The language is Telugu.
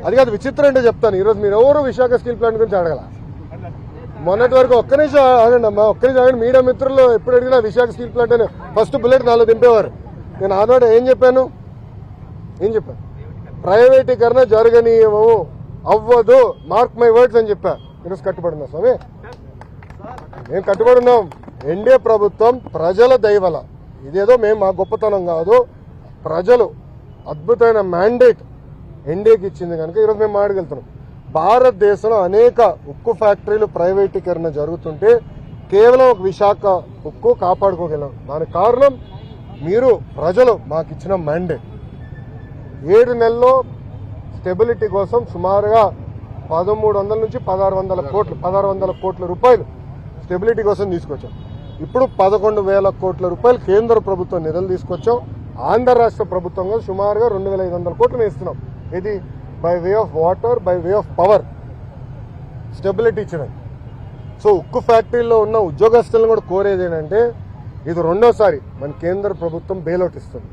అది కాదు విచిత్రం అంటే చెప్తాను. ఈరోజు మీరు ఎవరు విశాఖ స్టీల్ ప్లాంట్ గురించి అడగల. మొన్నటి వరకు ఒక్క నిమిషం ఆగండి అమ్మా, ఒక్క నిమిషం ఆగండి. మీడియా మిత్రులు ఎప్పుడు అడిగినా విశాఖ స్టీల్ ప్లాంట్ అని ఫస్ట్ బుల్లెట్ నాలో దింపేవారు. నేను ఆనాడు ఏం చెప్పాను? ప్రైవేటీకరణ జరగనీయము, అవ్వదు, మార్క్ మై వర్డ్స్ అని చెప్పా. ఈరోజు కట్టుబడి స్వామి, మేము కట్టుబడి ఉన్నాం. ఎన్డీఏ ప్రభుత్వం ప్రజల దయవల, ఇదేదో మేము మా గొప్పతనం కాదు, ప్రజలు అద్భుతమైన మ్యాండేట్ ఎన్డీఏకి ఇచ్చింది కనుక ఈరోజు మేము మాట్లాడగలుగుతున్నాం. భారతదేశంలో అనేక ఉక్కు ఫ్యాక్టరీలు ప్రైవేటీకరణ జరుగుతుంటే కేవలం ఒక విశాఖ ఉక్కు కాపాడుకోగలం. దానికి కారణం మీరు ప్రజలు మాకు ఇచ్చిన మ్యాండేట్. 7 నెలల్లో స్టెబిలిటీ కోసం సుమారుగా 1300 నుంచి 1600 కోట్ల రూపాయలు స్టెబిలిటీ కోసం తీసుకొచ్చాం. ఇప్పుడు 11,000 కోట్ల రూపాయలు కేంద్ర ప్రభుత్వం నిధులు తీసుకొచ్చాం. ఆంధ్ర రాష్ట్ర ప్రభుత్వంగా సుమారుగా 2,500 కోట్లు వేస్తున్నాం. ఇది by way of water, by way of power stability ఇచ్చినాం. సో ఉక్కు ఫ్యాక్టరీలో ఉన్న ఉద్యోగస్తులను కూడా కోరేది ఏంటంటే ఇది రెండోసారి మన కేంద్ర ప్రభుత్వం బెయిలౌట్ ఇస్తుంది.